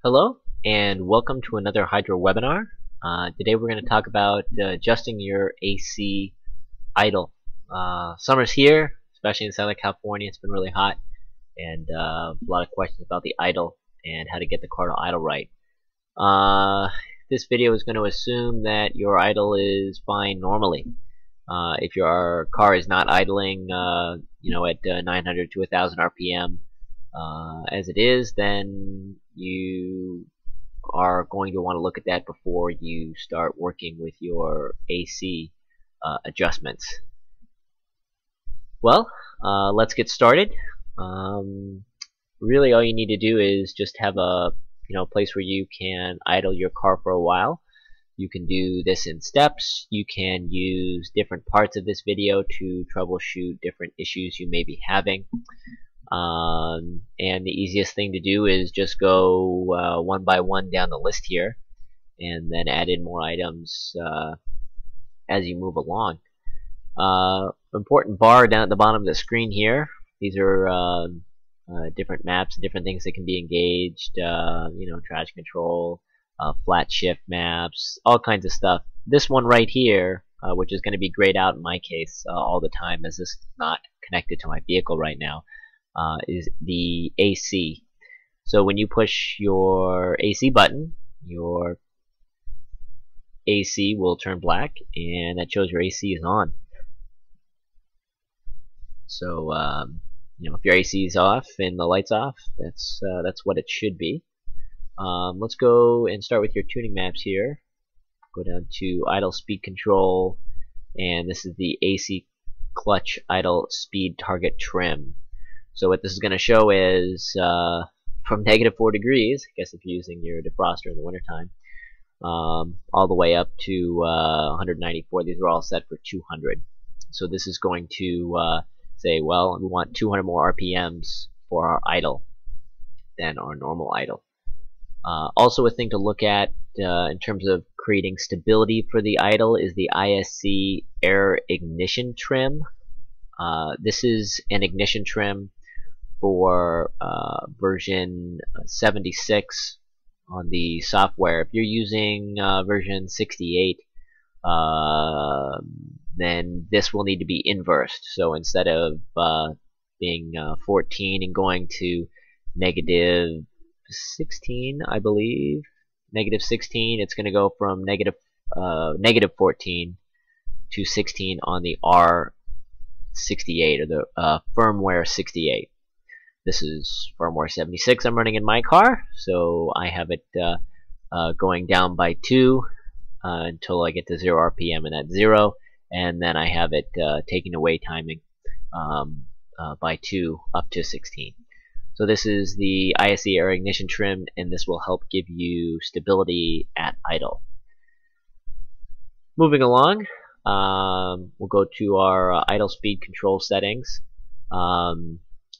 Hello and welcome to another Hydra webinar. Today we're going to talk about adjusting your AC idle. Summer's here, especially in Southern California. It's been really hot and a lot of questions about the idle and how to get the car to idle right. This video is going to assume that your idle is fine normally. If your car is not idling at 900 to 1000 RPM as it is, then you are going to want to look at that before you start working with your AC adjustments. Well, let's get started. Really all you need to do is just have a place where you can idle your car for a while. You can do this in steps. You can use different parts of this video to troubleshoot different issues you may be having. And the easiest thing to do is just go one by one down the list here and then add in more items as you move along. Important bar down at the bottom of the screen here. These are different maps, different things that can be engaged, traction control, flat shift maps, all kinds of stuff. This one right here, which is going to be grayed out in my case all the time as this is not connected to my vehicle right now, is the AC. So when you push your AC button, your AC will turn black, and that shows your AC is on. So if your AC is off and the light's off, that's what it should be. Let's go and start with your tuning maps here. Go down to idle speed control, and this is the AC clutch idle speed target trim. So what this is going to show is from -4 degrees, I guess if you're using your defroster in the wintertime, all the way up to 194. These are all set for 200. So this is going to say, well, we want 200 more RPMs for our idle than our normal idle. Also a thing to look at in terms of creating stability for the idle is the ISC air ignition trim. This is an ignition trim for version 76 on the software. If you're using version 68, then this will need to be inversed. So instead of being 14 and going to -16, I believe, -16, it's going to go from -14 to 16 on the R68 or the firmware 68. This is firmware 76 I'm running in my car, so I have it going down by 2 until I get to 0 RPM, and that's 0, and then I have it taking away timing by 2 up to 16. So this is the ISC air ignition trim, and this will help give you stability at idle. Moving along, we'll go to our idle speed control settings.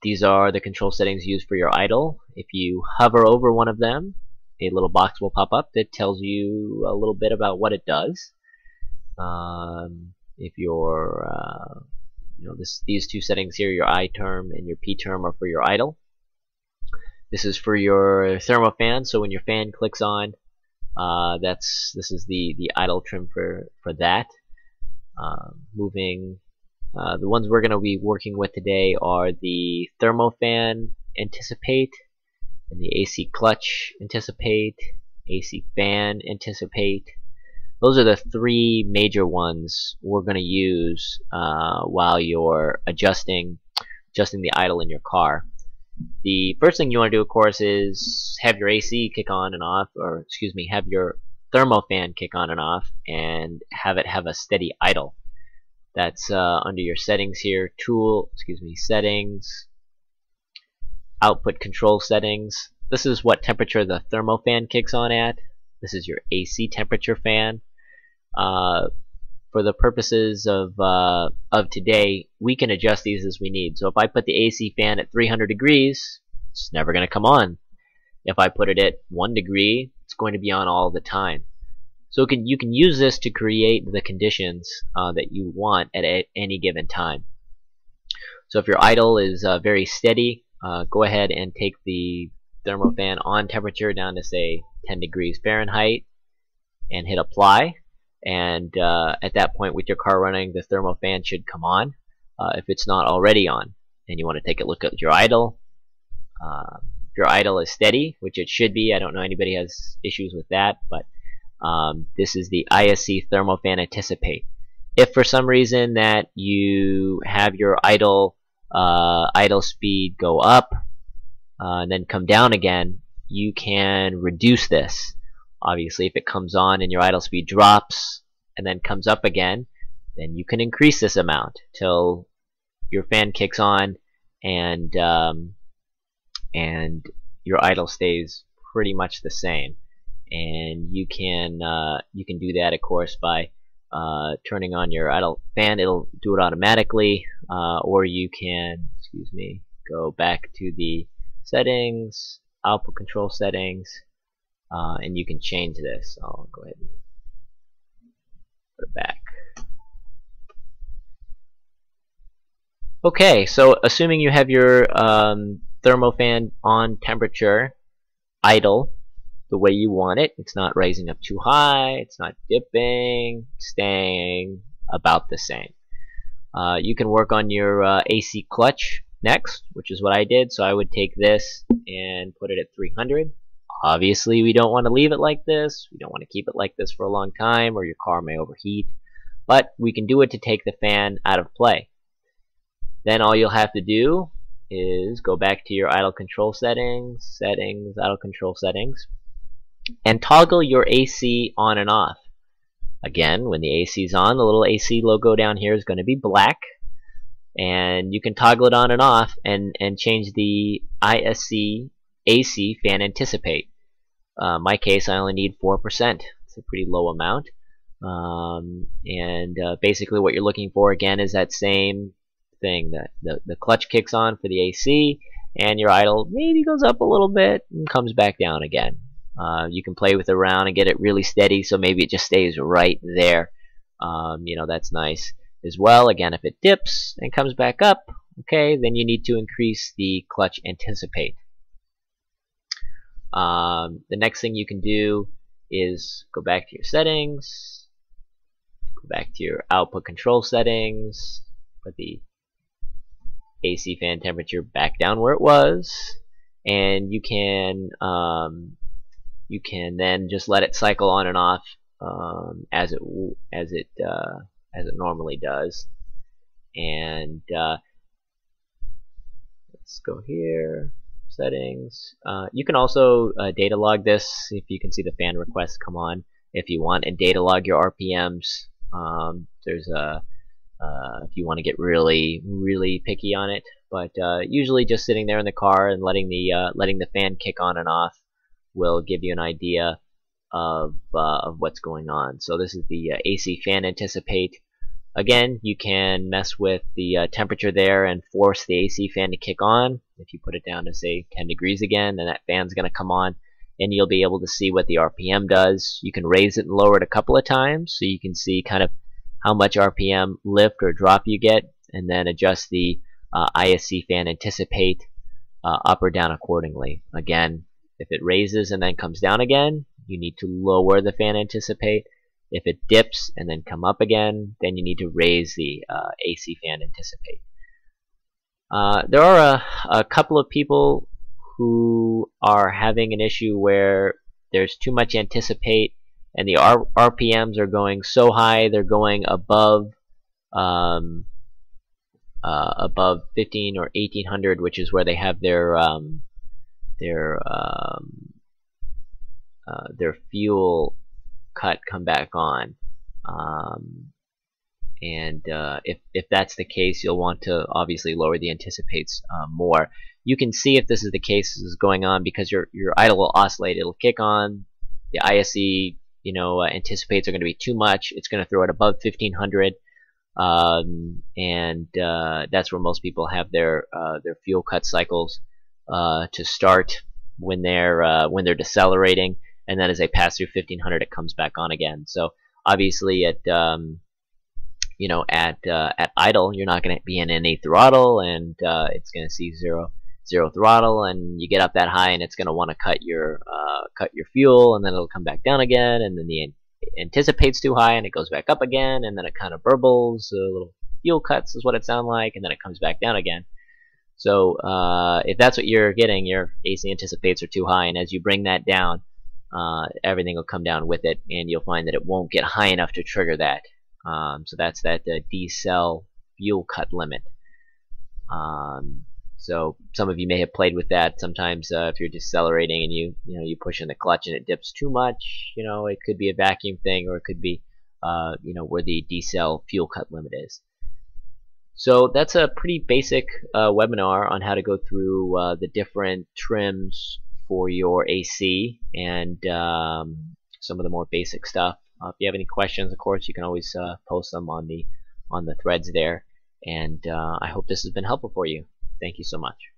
These are the control settings used for your idle. If you hover over one of them, a little box will pop up that tells you a little bit about what it does. If you're, these two settings here, your I term and your P term, are for your idle. This is for your thermofan. So when your fan clicks on, this is the idle trim for that. The ones we're going to be working with today are the thermofan anticipate, and the AC clutch anticipate, AC fan anticipate. Those are the three major ones we're going to use while you're adjusting the idle in your car. The first thing you want to do, of course, is have your AC kick on and off, or excuse me, have your thermofan kick on and off, and have it have a steady idle. That's under your settings here, settings, output control settings. This is what temperature the thermofan kicks on at. This is your AC temperature fan. For the purposes of today, we can adjust these as we need. So if I put the AC fan at 300 degrees, it's never going to come on. If I put it at 1 degree, it's going to be on all the time. So you can use this to create the conditions that you want at any given time. So if your idle is very steady, go ahead and take the thermofan on temperature down to say 10 degrees Fahrenheit and hit apply. And at that point, with your car running, the thermofan should come on if it's not already on. And you want to take a look at your idle. If your idle is steady, which it should be, I don't know anybody has issues with that, but this is the ISC thermofan anticipate. If for some reason that you have your idle speed go up and then come down again, you can reduce this. Obviously, if it comes on and your idle speed drops and then comes up again, then you can increase this amount till your fan kicks on and your idle stays pretty much the same. And you can do that, of course, by turning on your idle fan. It'll do it automatically, or you can, go back to the settings, output control settings, and you can change this. I'll go ahead and put it back. Okay, so assuming you have your thermofan on temperature, idle, the way you want it. It's not rising up too high, it's not dipping, staying about the same. You can work on your AC clutch next, which is what I did. So I would take this and put it at 300. Obviously, we don't want to leave it like this. We don't want to keep it like this for a long time, or your car may overheat. But we can do it to take the fan out of play. Then all you'll have to do is go back to your idle control settings, idle control settings, and toggle your AC on and off. Again, when the AC is on, the little AC logo down here is going to be black, and you can toggle it on and off and change the ISC AC fan anticipate. My case, I only need 4%. It's a pretty low amount. Basically what you're looking for again is that same thing, that the clutch kicks on for the AC, and your idle maybe goes up a little bit and comes back down again. You can play with it around and get it really steady, so maybe it just stays right there. That's nice as well. Again, if it dips and comes back up, okay, then you need to increase the clutch anticipate. The next thing you can do is go back to your settings, go back to your output control settings, put the AC fan temperature back down where it was, and you can then just let it cycle on and off as it normally does. And let's go here, settings. You can also data log this if you can see the fan requests come on if you want, and data log your RPMs. There's a if you want to get really picky on it, but usually just sitting there in the car and letting the fan kick on and off will give you an idea of what's going on. So this is the AC fan anticipate. Again, you can mess with the temperature there and force the AC fan to kick on. If you put it down to say 10 degrees again, then that fan's going to come on, and you'll be able to see what the RPM does. You can raise it and lower it a couple of times, so you can see kind of how much RPM lift or drop you get, and then adjust the ISC fan anticipate up or down accordingly. Again, if it raises and then comes down again, you need to lower the fan anticipate. If it dips and then come up again, then you need to raise the AC fan anticipate. There are a couple of people who are having an issue where there's too much anticipate and the RPMs are going so high they're going above 15 or 1800, which is where they have their fuel cut come back on. If that's the case, you'll want to obviously lower the anticipates more. You can see if this is the case, this is going on because your idle will oscillate. It'll kick on. The ISE anticipates are going to be too much. It's going to throw it above 1500, that's where most people have their fuel cut cycles to start when they're decelerating, and then as they pass through 1500, it comes back on again. So obviously at idle, you're not going to be in any throttle, and it's going to see zero zero throttle, and you get up that high, and it's going to want to cut your fuel, and then it'll come back down again, and then the anticipates too high, and it goes back up again, and then it kind of burbles, little fuel cuts is what it sounds like, and then it comes back down again. So if that's what you're getting, your AC anticipates are too high, and as you bring that down, everything will come down with it, and you'll find that it won't get high enough to trigger that. So that's that decel fuel cut limit. So some of you may have played with that. Sometimes if you're decelerating and you push in the clutch and it dips too much, it could be a vacuum thing, or it could be where the decel fuel cut limit is. So that's a pretty basic webinar on how to go through the different trims for your AC and some of the more basic stuff. If you have any questions, of course, you can always post them on the threads there. And I hope this has been helpful for you. Thank you so much.